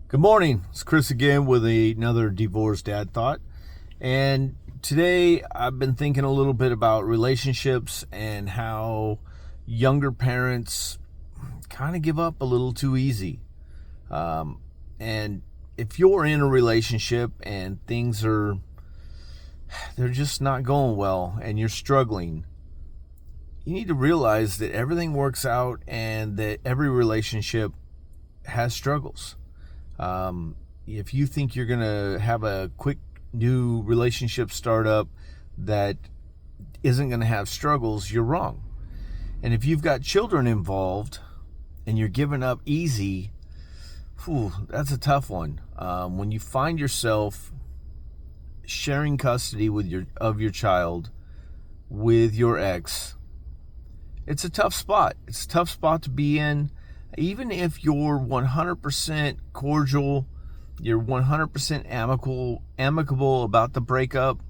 Good morning. It's Chris again with another Divorced Dad Thought. And today I've been thinking a little bit about relationships and how younger parents kind of give up a little too easy. And if you're in a relationship and they're just not going well and you're struggling, you need to realize that everything works out and that every relationship has struggles. If you think you're going to have a quick new relationship startup that isn't going to have struggles, you're wrong. And if you've got children involved and you're giving up easy, that's a tough one. When you find yourself sharing custody of your child with your ex, it's a tough spot. It's a tough spot to be in. Even if you're 100% cordial, you're 100% amicable about the breakup,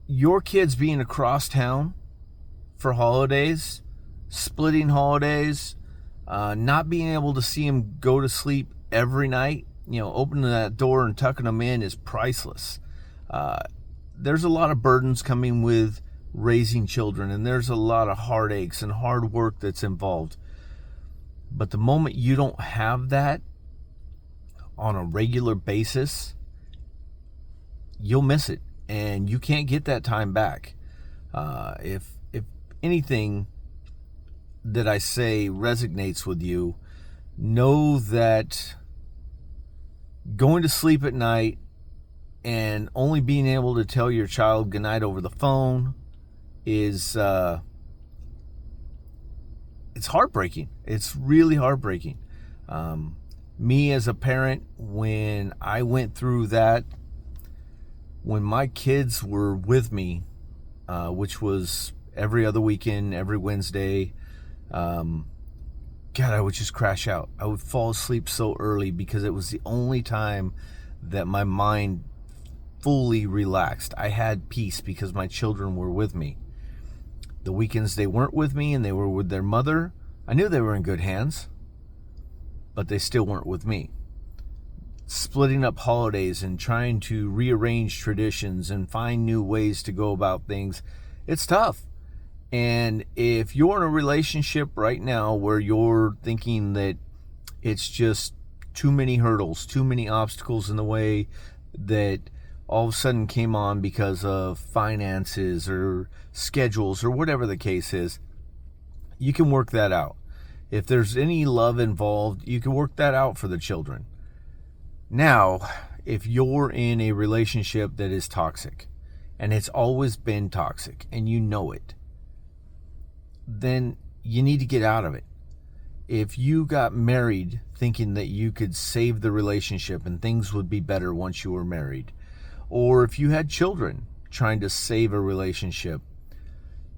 your kids being across town for holidays, splitting holidays, not being able to see them go to sleep every night, opening that door and tucking them in is priceless. There's a lot of burdens coming with raising children, and there's a lot of heartaches and hard work that's involved. But the moment you don't have that on a regular basis, you'll miss it, and you can't get that time back. If anything that I say resonates with you, know that going to sleep at night and only being able to tell your child goodnight over the phone is it's heartbreaking. It's really heartbreaking. Me as a parent, when I went through that, when my kids were with me, which was every other weekend, every Wednesday, God, I would just crash out. I would fall asleep so early because it was the only time that my mind fully relaxed. I had peace because my children were with me. The weekends they weren't with me and they were with their mother, I knew they were in good hands, but they still weren't with me. Splitting up holidays and trying to rearrange traditions and find new ways to go about things, it's tough. And if you're in a relationship right now where you're thinking that it's just too many hurdles, too many obstacles in the way that all of a sudden came on because of finances or schedules or whatever the case is, you can work that out. If there's any love involved, you can work that out for the children. Now, if you're in a relationship that is toxic, and it's always been toxic, and you know it, then you need to get out of it. If you got married thinking that you could save the relationship and things would be better once you were married, or if you had children trying to save a relationship,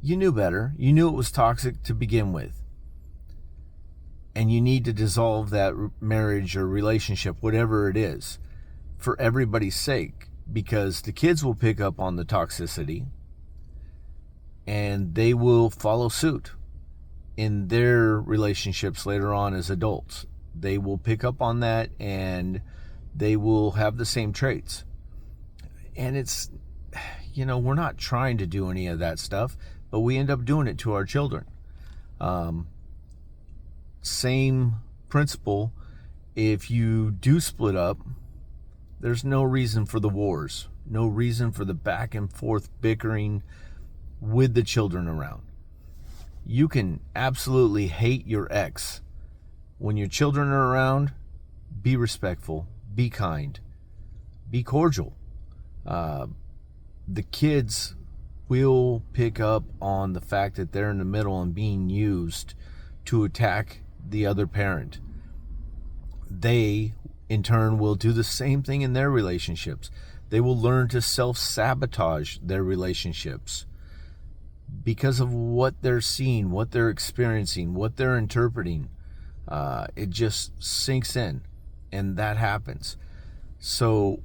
you knew better. You knew it was toxic to begin with. And you need to dissolve that marriage or relationship, whatever it is, for everybody's sake, because the kids will pick up on the toxicity and they will follow suit in their relationships later on as adults. They will pick up on that and they will have the same traits. And it's, we're not trying to do any of that stuff, but we end up doing it to our children. Same principle. If you do split up, there's no reason for the wars, no reason for the back and forth bickering with the children around. You can absolutely hate your ex. When your children are around, be respectful, be kind, be cordial. The kids will pick up on the fact that they're in the middle and being used to attack the other parent. They, in turn, will do the same thing in their relationships. They will learn to self-sabotage their relationships because of what they're seeing, what they're experiencing, what they're interpreting. It just sinks in, and that happens. So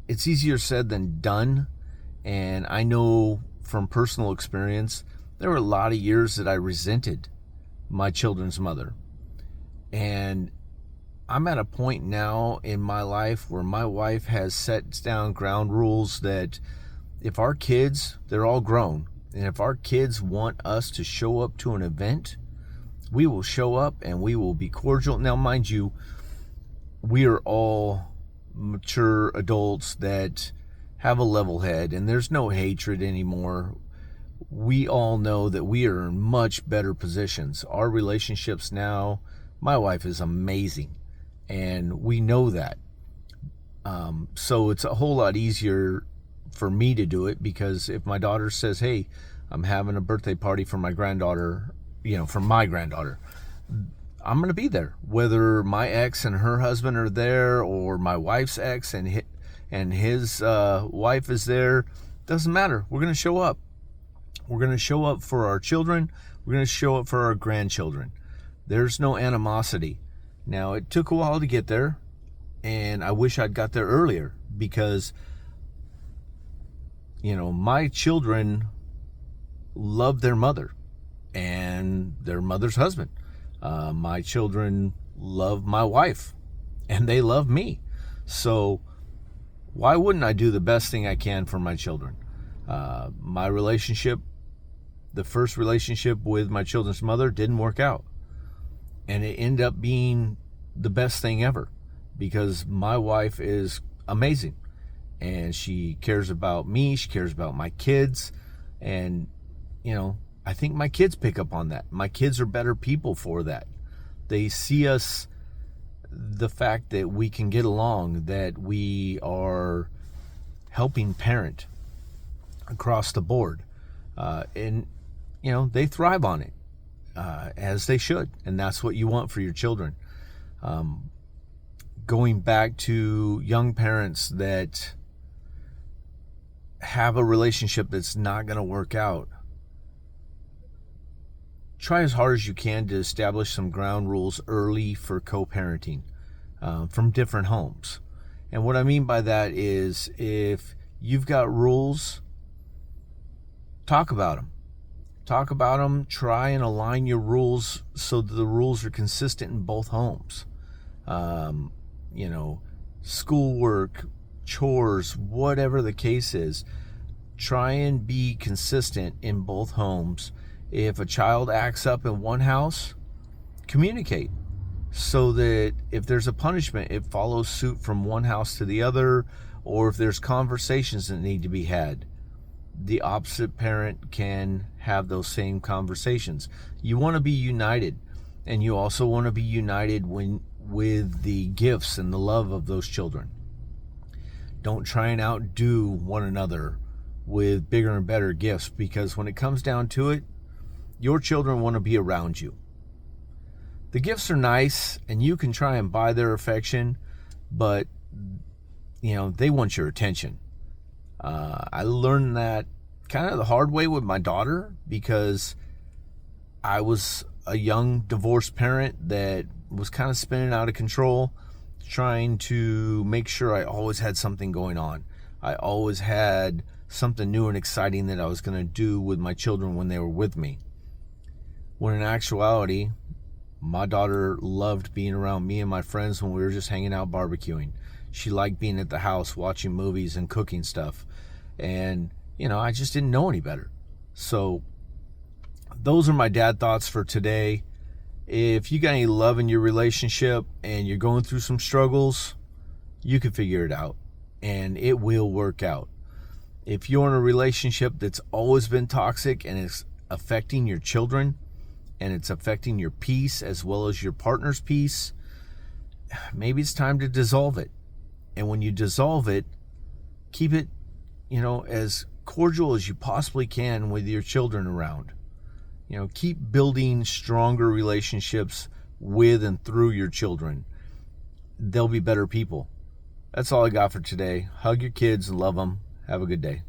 it's easier said than done. And I know from personal experience, there were a lot of years that I resented my children's mother. And I'm at a point now in my life where my wife has set down ground rules that if our kids, they're all grown, and if our kids want us to show up to an event, we will show up and we will be cordial. Now, mind you, we are all mature adults that have a level head, and there's no hatred anymore. We all know that we are in much better positions. Our relationships now, my wife is amazing, and we know that. So it's a whole lot easier for me to do it, because if my daughter says, hey, I'm having a birthday party for my granddaughter, for my granddaughter, I'm going to be there. Whether my ex and her husband are there, or my wife's ex and his wife is there, doesn't matter. We're going to show up. We're going to show up for our children. We're going to show up for our grandchildren. There's no animosity. Now, it took a while to get there, and I wish I'd got there earlier, because, my children love their mother and their mother's husband. My children love my wife, and they love me. So why wouldn't I do the best thing I can for my children? My relationship, the first relationship with my children's mother, didn't work out. And it ended up being the best thing ever, because my wife is amazing. And she cares about me. She cares about my kids. And, I think my kids pick up on that. My kids are better people for that. They see us, the fact that we can get along, that we are helping parent across the board. And, they thrive on it, as they should. And that's what you want for your children. Going back to young parents that have a relationship that's not going to work out, try as hard as you can to establish some ground rules early for co-parenting from different homes. And what I mean by that is, if you've got rules, talk about them. Talk about them. Try and align your rules so that the rules are consistent in both homes. Schoolwork, chores, whatever the case is, try and be consistent in both homes. If a child acts up in one house, communicate so that if there's a punishment, it follows suit from one house to the other, or if there's conversations that need to be had, the opposite parent can have those same conversations. You want to be united, and you also want to be united with the gifts and the love of those children. Don't try and outdo one another with bigger and better gifts, because when it comes down to it, your children want to be around you. The gifts are nice, and you can try and buy their affection, but they want your attention. I learned that kind of the hard way with my daughter, because I was a young divorced parent that was kind of spinning out of control, trying to make sure I always had something going on. I always had something new and exciting that I was going to do with my children when they were with me. When in actuality, my daughter loved being around me and my friends when we were just hanging out barbecuing. She liked being at the house, watching movies and cooking stuff. And, I just didn't know any better. So those are my dad thoughts for today. If you got any love in your relationship and you're going through some struggles, you can figure it out, and it will work out. If you're in a relationship that's always been toxic and it's affecting your children, and it's affecting your peace as well as your partner's peace, maybe it's time to dissolve it. And when you dissolve it, keep it, as cordial as you possibly can with your children around. Keep building stronger relationships with and through your children. They'll be better people. That's all I got for today. Hug your kids and love them. Have a good day.